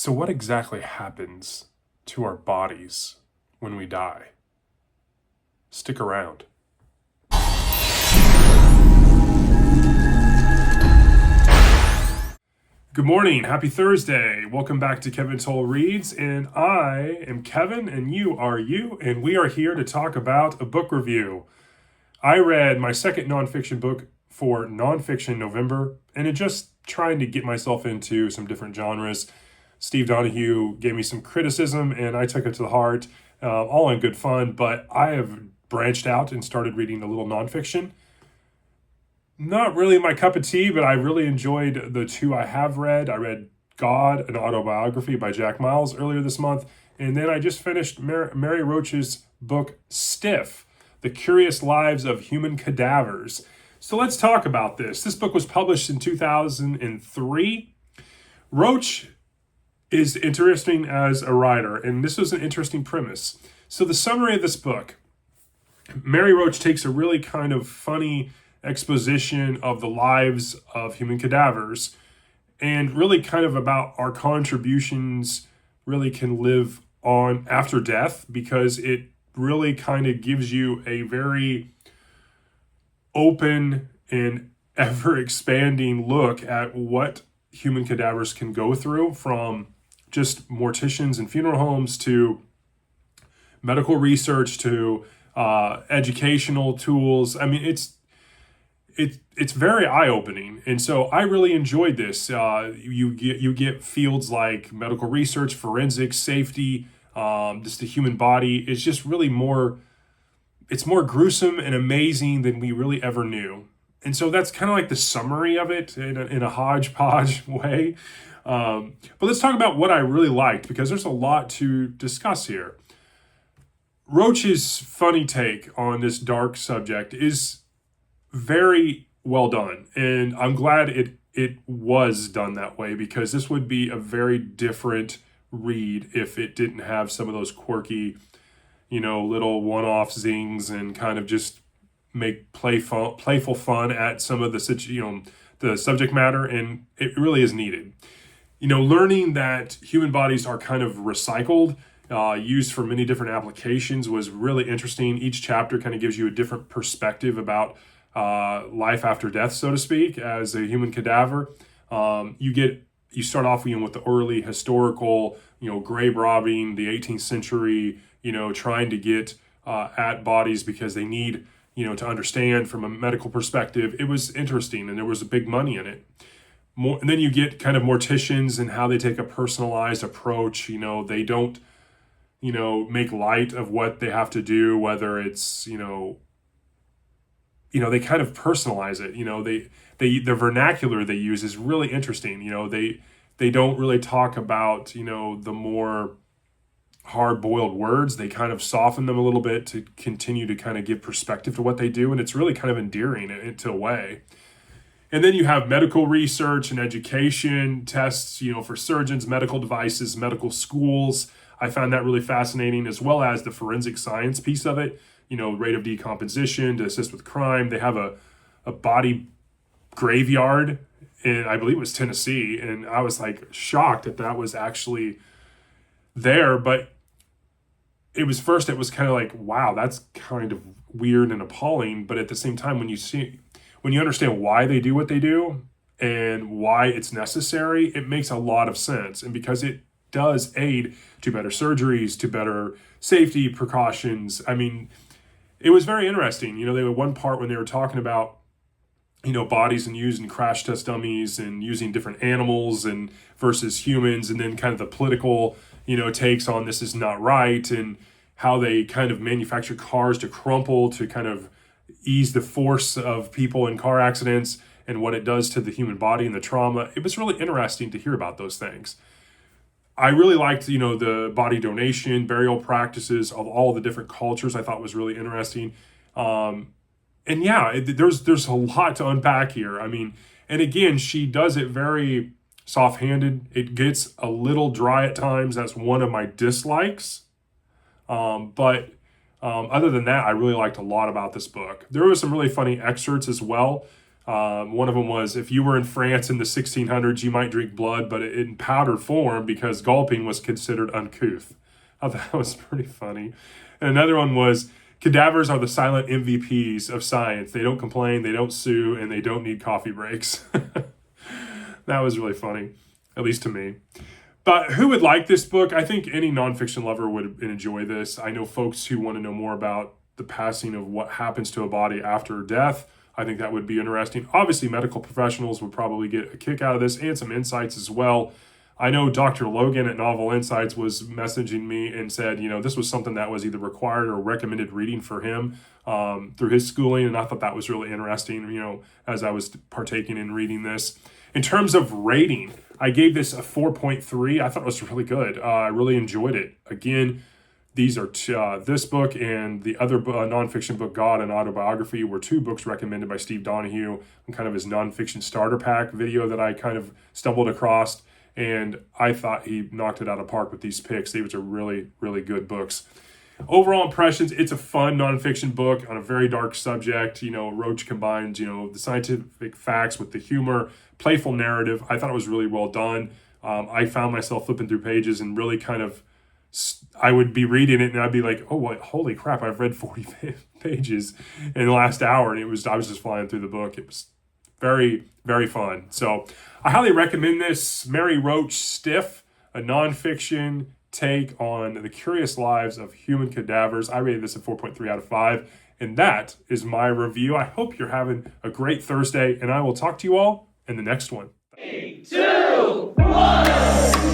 So, what exactly happens to our bodies when we die? Stick around. Good morning. Happy Thursday. Welcome back to Kevin Toll Reads. And I am Kevin, and you are you. And we are here to talk about a book review. I read my second nonfiction book for Nonfiction November, and it just trying to get myself into some different genres. Steve Donahue gave me some criticism, and I took it to the heart, all in good fun. But I have branched out and started reading a little nonfiction. Not really my cup of tea, but I really enjoyed the two I have read. I read God, an autobiography by Jack Miles earlier this month, and then I just finished Mary Roach's book, Stiff, The Curious Lives of Human Cadavers. So let's talk about this. This book was published in 2003. Roach is interesting as a writer, and this was an interesting premise. So the summary of this book, Mary Roach takes a really kind of funny exposition of the lives of human cadavers and really kind of about our contributions really can live on after death, because it really kind of gives you a very open and ever expanding look at what human cadavers can go through, from just morticians and funeral homes to medical research to educational tools. I mean, it's very eye-opening, and so I really enjoyed this. You get fields like medical research, forensics, safety, just the human body. It's just really it's more gruesome and amazing than we really ever knew. And so that's kind of like the summary of it in a hodgepodge way. But let's talk about what I really liked, because there's a lot to discuss here. Roach's funny take on this dark subject is very well done, and I'm glad it was done that way, because this would be a very different read if it didn't have some of those quirky, little one-off zings and kind of just make playful fun at some of the subject matter, and it really is needed. Learning that human bodies are kind of recycled, used for many different applications, was really interesting. Each chapter kind of gives you a different perspective about life after death, so to speak, as a human cadaver. You start off with the early historical, grave robbing, the 18th century, trying to get at bodies because they need, to understand from a medical perspective. It was interesting, and there was a big money in it. And then you get kind of morticians and how they take a personalized approach. They don't, make light of what they have to do, whether it's, they kind of personalize it. The vernacular they use is really interesting. They don't really talk about, the more hard-boiled words. They kind of soften them a little bit to continue to kind of give perspective to what they do, and it's really kind of endearing into a way. And then you have medical research and education, tests, for surgeons, medical devices, medical schools. I found that really fascinating, as well as the forensic science piece of it, rate of decomposition to assist with crime. They have a body graveyard in, I believe it was Tennessee, and I was like shocked that was actually there. But it was kind of like, wow, that's kind of weird and appalling. But at the same time, when you understand why they do what they do and why it's necessary, it makes a lot of sense. And because it does aid to better surgeries, to better safety precautions. I mean, it was very interesting. They were one part when they were talking about, bodies and using crash test dummies and using different animals and versus humans, and then kind of the political, takes on this is not right, and how they kind of manufacture cars to crumple to kind of ease the force of people in car accidents and what it does to the human body and the trauma. It was really interesting to hear about those things. I really liked, the body donation, burial practices of all the different cultures. I thought was really interesting. And yeah, there's a lot to unpack here. I mean, and again, she does it very soft-handed. It gets a little dry at times. That's one of my dislikes. But other than that, I really liked a lot about this book. There were some really funny excerpts as well. One of them was, if you were in France in the 1600s, you might drink blood, but in powdered form because gulping was considered uncouth. I thought that was pretty funny. And another one was, cadavers are the silent MVPs of science. They don't complain, they don't sue, and they don't need coffee breaks. That was really funny, at least to me. But who would like this book? I think any nonfiction lover would enjoy this. I know folks who want to know more about the passing of what happens to a body after death. I think that would be interesting. Obviously, medical professionals would probably get a kick out of this and some insights as well. I know Dr. Logan at Novel Insights was messaging me and said, this was something that was either required or recommended reading for him through his schooling. And I thought that was really interesting, as I was partaking in reading this. In terms of rating, I gave this a 4.3. I thought it was really good. I really enjoyed it. Again, these are this book and the other nonfiction book, God, an Autobiography, were two books recommended by Steve Donahue in kind of his nonfiction starter pack video that I kind of stumbled across. And I thought he knocked it out of the park with these picks. These are really, really good books. Overall impressions, it's a fun nonfiction book on a very dark subject. Roach combines, the scientific facts with the humor, playful narrative. I thought it was really well done. I found myself flipping through pages and really kind of, I would be reading it and I'd be like, oh, what, holy crap, I've read 40 pages in the last hour. And I was just flying through the book. It was very, very fun. So I highly recommend this. Mary Roach Stiff, a nonfiction take on the curious lives of human cadavers. I rated this a 4.3 out of 5. And that is my review. I hope you're having a great Thursday, and I will talk to you all in the next one. 3, 2, 1.